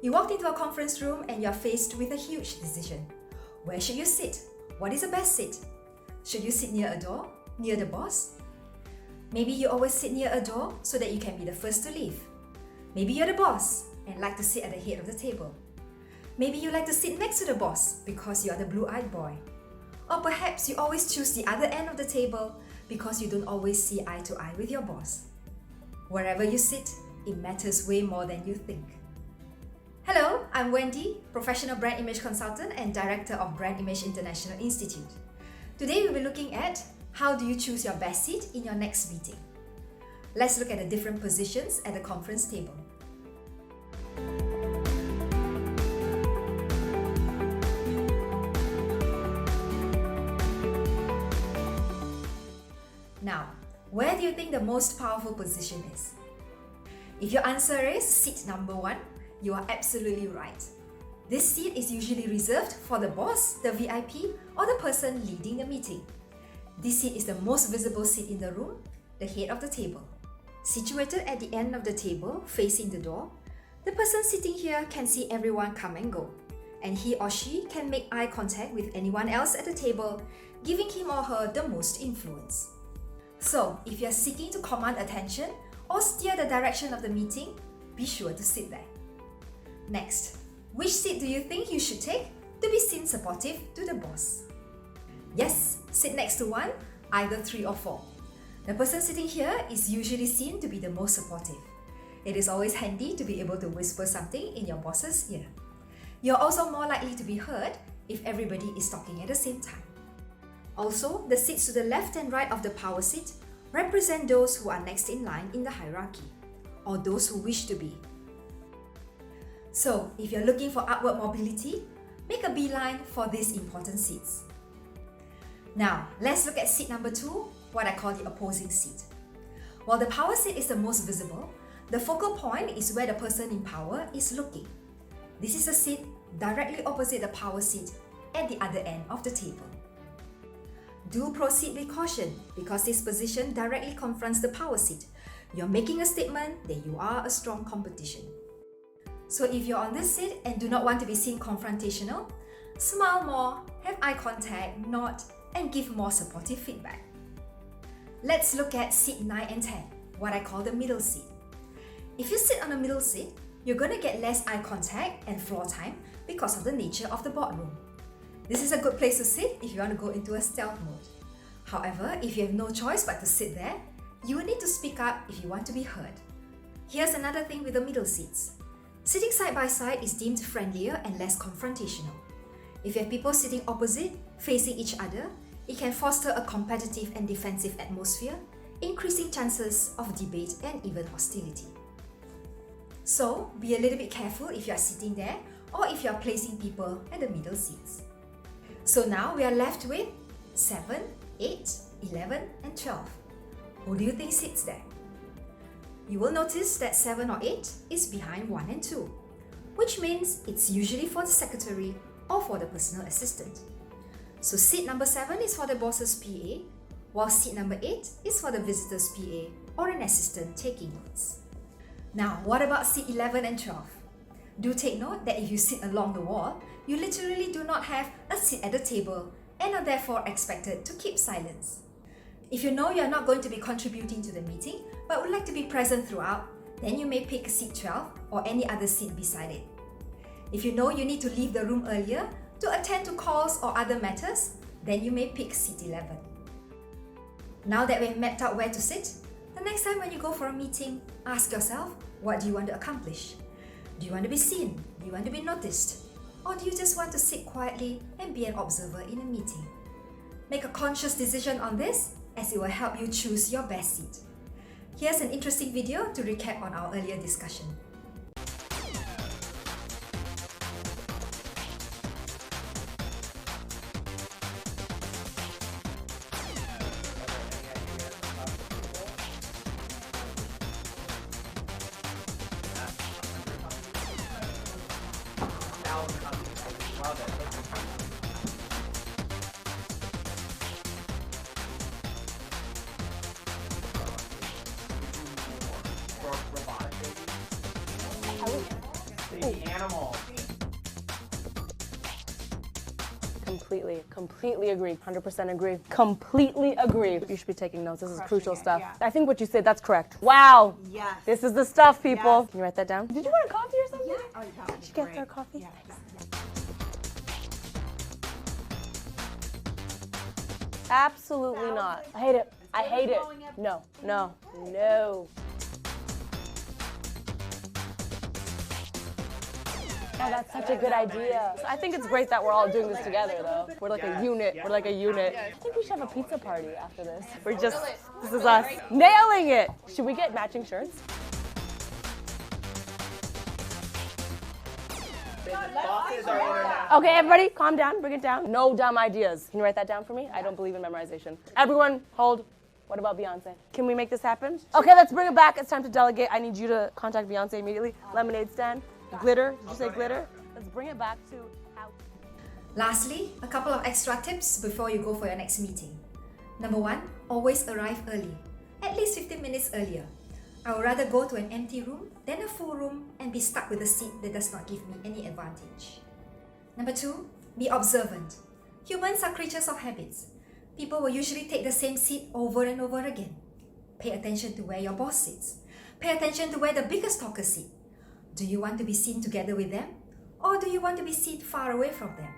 You walked into a conference room and you're faced with a huge decision. Where should you sit? What is the best seat? Should you sit near a door? Near the boss? Maybe you always sit near a door so that you can be the first to leave. Maybe you're the boss and like to sit at the head of the table. Maybe you like to sit next to the boss because you are the blue-eyed boy. Or perhaps you always choose the other end of the table because you don't always see eye to eye with your boss. Wherever you sit, it matters way more than you think. Hello, I'm Wendy, Professional Brand Image Consultant and Director of Brandimage International Institute. Today we'll be looking at how do you choose your best seat in your next meeting. Let's look at the different positions at the conference table. Now, where do you think the most powerful position is? If your answer is seat number 1, you are absolutely right. This seat is usually reserved for the boss, the VIP, or the person leading the meeting. This seat is the most visible seat in the room, the head of the table. Situated at the end of the table, facing the door, the person sitting here can see everyone come and go, and he or she can make eye contact with anyone else at the table, giving him or her the most influence. So, if you are seeking to command attention or steer the direction of the meeting, be sure to sit there. Next, which seat do you think you should take to be seen supportive to the boss? Yes, sit next to one, either 3 or 4. The person sitting here is usually seen to be the most supportive. It is always handy to be able to whisper something in your boss's ear. You're also more likely to be heard if everybody is talking at the same time. Also, the seats to the left and right of the power seat represent those who are next in line in the hierarchy, or those who wish to be. So, if you're looking for upward mobility, make a beeline for these important seats. Now, let's look at seat number 2, what I call the opposing seat. While the power seat is the most visible, the focal point is where the person in power is looking. This is a seat directly opposite the power seat at the other end of the table. Do proceed with caution because this position directly confronts the power seat. You're making a statement that you are a strong competition. So if you're on this seat and do not want to be seen confrontational, smile more, have eye contact, nod, and give more supportive feedback. Let's look at seat 9 and 10, what I call the middle seat. If you sit on the middle seat, you're going to get less eye contact and floor time because of the nature of the boardroom. This is a good place to sit if you want to go into a stealth mode. However, if you have no choice but to sit there, you will need to speak up if you want to be heard. Here's another thing with the middle seats. Sitting side by side is deemed friendlier and less confrontational. If you have people sitting opposite, facing each other, it can foster a competitive and defensive atmosphere, increasing chances of debate and even hostility. So, be a little bit careful if you are sitting there or if you are placing people at the middle seats. So now we are left with 7, 8, 11 and 12. Who do you think sits there? You will notice that 7 or 8 is behind 1 and 2, which means it's usually for the secretary or for the personal assistant. So seat number 7 is for the boss's PA, while seat number 8 is for the visitor's PA or an assistant taking notes. Now, what about seat 11 and 12? Do take note that if you sit along the wall, you literally do not have a seat at the table and are therefore expected to keep silence. If you know you are not going to be contributing to the meeting but would like to be present throughout, then you may pick seat 12 or any other seat beside it. If you know you need to leave the room earlier to attend to calls or other matters, then you may pick seat 11. Now that we've mapped out where to sit, the next time when you go for a meeting, ask yourself, what do you want to accomplish? Do you want to be seen? Do you want to be noticed? Or do you just want to sit quietly and be an observer in a meeting? Make a conscious decision on this as it will help you choose your best seat. Here's an interesting video to recap on our earlier discussion. the animal. Completely agree. 100% agree. Completely agree. You should be taking notes. This is crucial stuff. yeah. I think what you said, that's correct. Wow. Yes. This is the stuff, people. Yes. Can you write that down? Did you want a coffee or something? Yeah. Oh, that would be Did you get great. her coffee? Yeah. Absolutely not. I hate it. I hate it. No. Oh, that's such a good idea. I think it's great that we're all doing this together, though. We're like a unit. We're like a unit. I think we should have a pizza party after this. This is us. Nailing it. Should we get matching shirts? Bosses are international. Okay, everybody, calm down. Bring it down. No dumb ideas. Can you write that down for me? I don't believe in memorization. Everyone, hold. What about Beyonce? Can we make this happen? Okay, let's bring it back. It's time to delegate. I need you to contact Beyonce immediately. Lemonade stand. Glitter. Did you say glitter? Let's bring it back to how. Lastly, a couple of extra tips before you go for your next meeting. Number 1, always arrive early, at least 15 minutes earlier. I would rather go to an empty room than a full room and be stuck with a seat that does not give me any advantage. Number 2, be observant. Humans are creatures of habits. People will usually take the same seat over and over again. Pay attention to where your boss sits. Pay attention to where the biggest talkers sit. Do you want to be seen together with them? Or do you want to be seen far away from them?